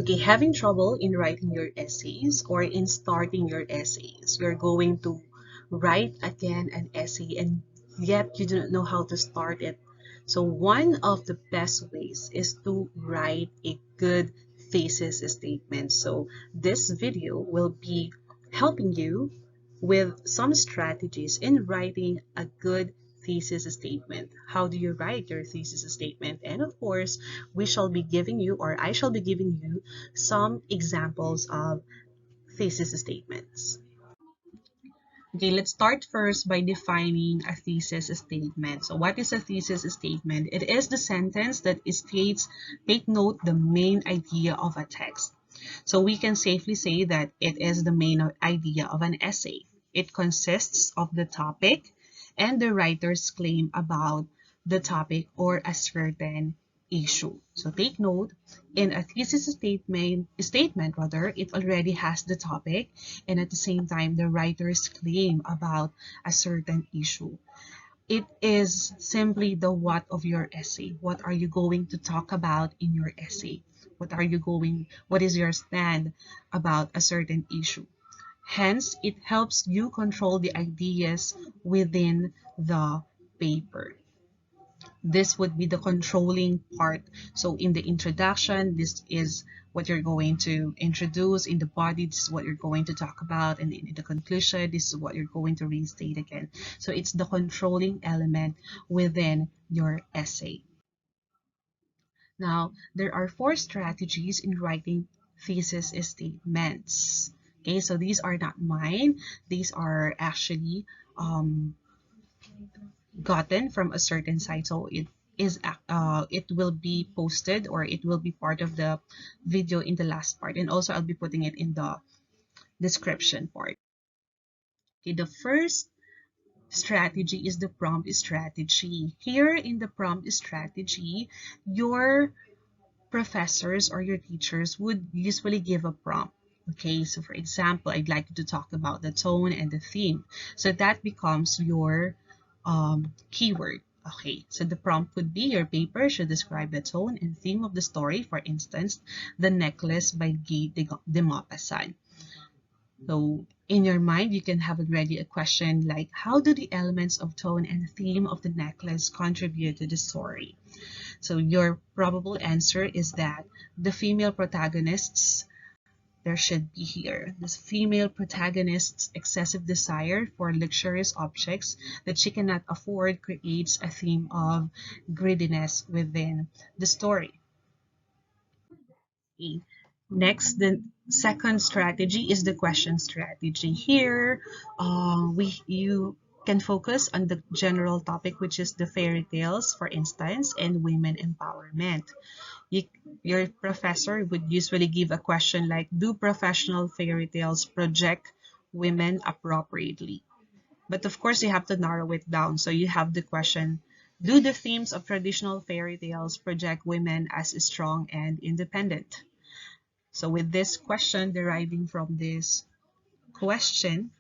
Okay, having trouble in writing your essays or in starting your essays. You're going to write again an essay and yet you don't know how to start it. So one of the best ways is to write a good thesis statement. So this video will be helping you with some strategies in writing a good thesis statement. How do you write your thesis statement? And of course, we shall be giving you, or I shall be giving you, some examples of thesis statements. Okay, let's start first by defining a thesis statement. So what is a thesis statement? It is the sentence that states, take note, the main idea of a text. So we can safely say that it is the main idea of an essay. It consists of the topic and the writer's claim about the topic or a certain issue. So take note, in a thesis statement rather, it already has the topic and at the same time the writer's claim about a certain issue. It is simply the what of your essay. What are you going to talk about in your essay? What is your stand about a certain issue? Hence, it helps you control the ideas within the paper. This would be the controlling part. So in the introduction, this is what you're going to introduce. In the body, this is what you're going to talk about. And in the conclusion, this is what you're going to restate again. So it's the controlling element within your essay. Now, there are 4 strategies in writing thesis statements. Okay, so these are not mine. These are actually gotten from a certain site. So it will be posted, or it will be part of the video in the last part, and also I'll be putting it in the description part. Okay, the first strategy is the prompt strategy. Here in the prompt strategy, your professors or your teachers would usually give a prompt. Okay, so for example, I'd like you to talk about the tone and the theme. So that becomes your keyword. Okay, so the prompt would be, your paper should describe the tone and theme of the story. For instance, The Necklace by Guy de Maupassant. So in your mind, you can have already a question like, how do the elements of tone and theme of the necklace contribute to the story? So your probable answer is that the female protagonists, there should be here, this female protagonist's excessive desire for luxurious objects that she cannot afford creates a theme of greediness within the story. Next, the second strategy is the question strategy. Here, you can focus on the general topic, which is the fairy tales, for instance, and women empowerment. Your professor would usually give a question like, do professional fairy tales project women appropriately? But of course, you have to narrow it down. So you have the question, do the themes of traditional fairy tales project women as strong and independent? So with this question deriving from this question,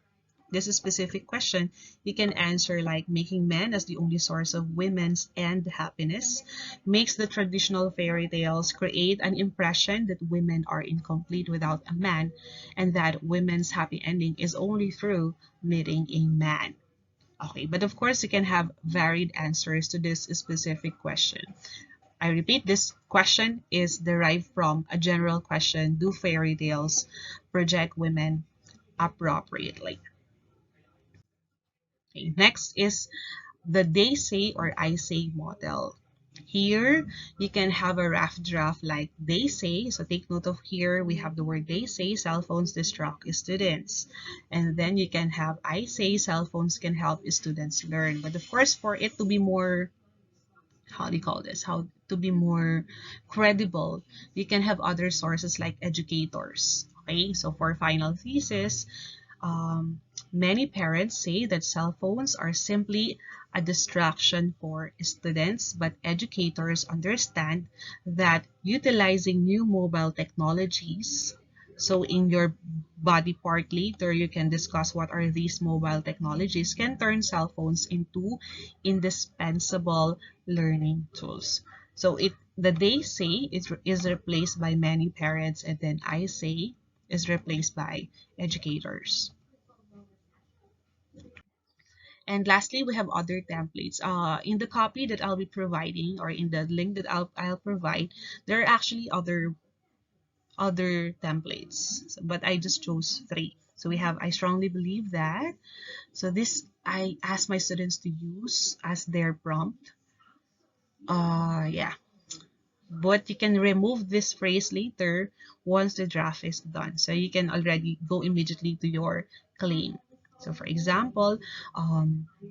this specific question, you can answer like, making men as the only source of women's end happiness makes the traditional fairy tales create an impression that women are incomplete without a man, and that women's happy ending is only through meeting a man. Okay, but of course you can have varied answers to this specific question. I repeat, this question is derived from a general question, do fairy tales project women appropriately? Okay, next is the they say or I say model. Here, you can have a rough draft like they say. So take note of here, we have the word they say, cell phones distract students. And then you can have I say, cell phones can help students learn. But of course, for it to be more, how do you call this? How to be more credible, you can have other sources like educators. Okay, so for final thesis, many parents say that cell phones are simply a distraction for students, but educators understand that utilizing new mobile technologies, so in your body part later, you can discuss what are these mobile technologies, can turn cell phones into indispensable learning tools. So The they say is replaced by many parents, and then I say is replaced by educators. And lastly, we have other templates. In the copy that I'll be providing, or in the link that I'll provide, there are actually other templates, but I just chose three. So we have I strongly believe that. So this I ask my students to use as their prompt. Yeah, but you can remove this phrase later once the draft is done. So you can already go immediately to your claim. So for example,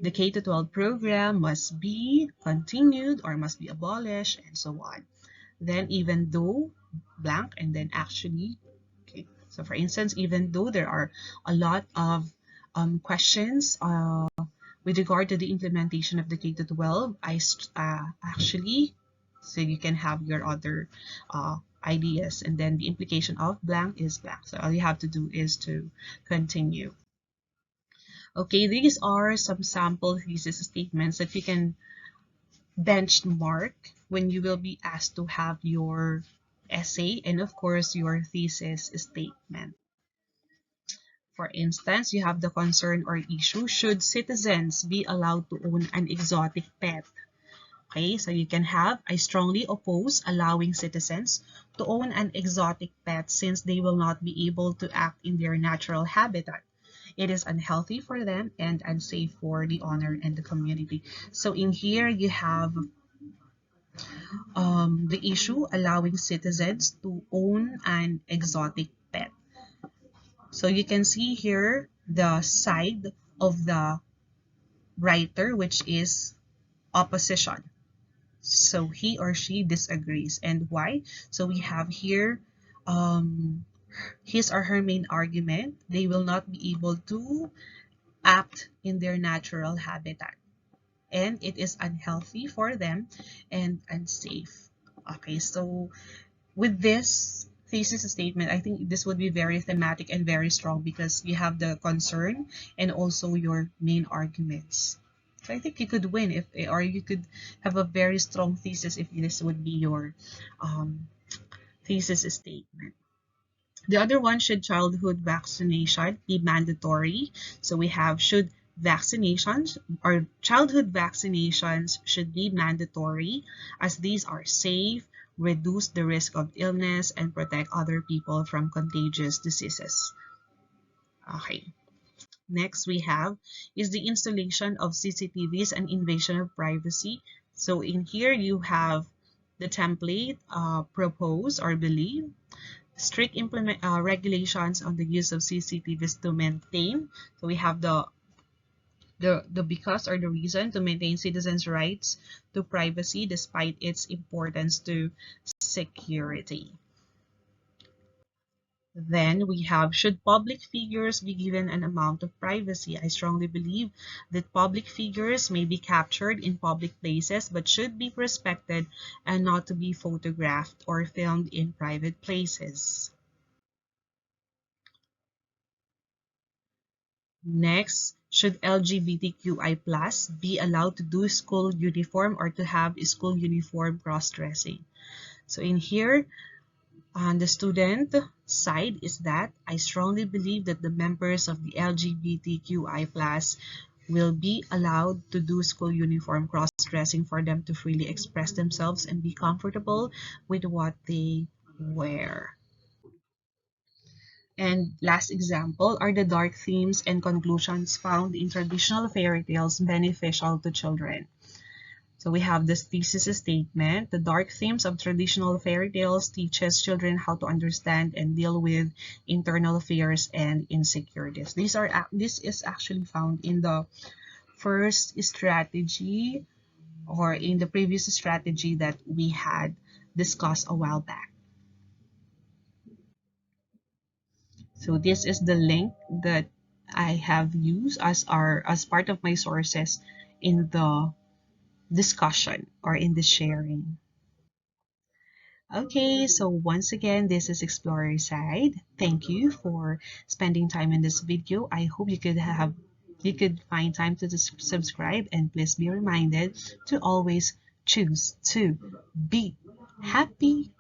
the K to 12 program must be continued or must be abolished and so on. Then even though blank and then actually, okay. So for instance, even though there are a lot of questions with regard to the implementation of the K to 12, actually, so you can have your other ideas, and then the implication of blank is blank. So all you have to do is to continue. Okay, these are some sample thesis statements that you can benchmark when you will be asked to have your essay and of course your thesis statement. For instance, you have the concern or issue: should citizens be allowed to own an exotic pet? Okay, so you can have, I strongly oppose allowing citizens to own an exotic pet since they will not be able to act in their natural habitat. It is unhealthy for them and unsafe for the owner and the community. So in here you have the issue allowing citizens to own an exotic pet. So you can see here the side of the writer, which is opposition. So he or she disagrees. And why? So we have here um, his or her main argument: they will not be able to act in their natural habitat, and it is unhealthy for them and unsafe. Okay, so with this thesis statement, I think this would be very thematic and very strong because you have the concern and also your main arguments. So I think you could win if, or you could have a very strong thesis if this would be your um, thesis statement. The other one: should childhood vaccination be mandatory? So we have, should vaccinations or childhood vaccinations should be mandatory as these are safe, reduce the risk of illness, and protect other people from contagious diseases. Okay. Next we have, is the installation of CCTVs an invasion of privacy? So in here you have the template propose or believe strict regulations on the use of CCTVs to maintain. So we have the because or the reason to maintain citizens' rights to privacy despite its importance to security. Then we have, should public figures be given an amount of privacy? I strongly believe that public figures may be captured in public places but should be respected and not to be photographed or filmed in private places. Next, should LGBTQI plus be allowed to do school uniform or to have school uniform cross-dressing? So in here, on the student side is that I strongly believe that the members of the LGBTQI plus will be allowed to do school uniform cross-dressing for them to freely express themselves and be comfortable with what they wear. And last example, are the dark themes and conclusions found in traditional fairy tales beneficial to children? So we have this thesis statement: the dark themes of traditional fairy tales teaches children how to understand and deal with internal fears and insecurities. This is actually found in the first strategy, or in the previous strategy that we had discussed a while back. So this is the link that I have used as part of my sources in the discussion or in the sharing. Okay, so once again, this is Explorer Side. Thank you for spending time in this video. I hope you could find time to subscribe, and please be reminded to always choose to be happy.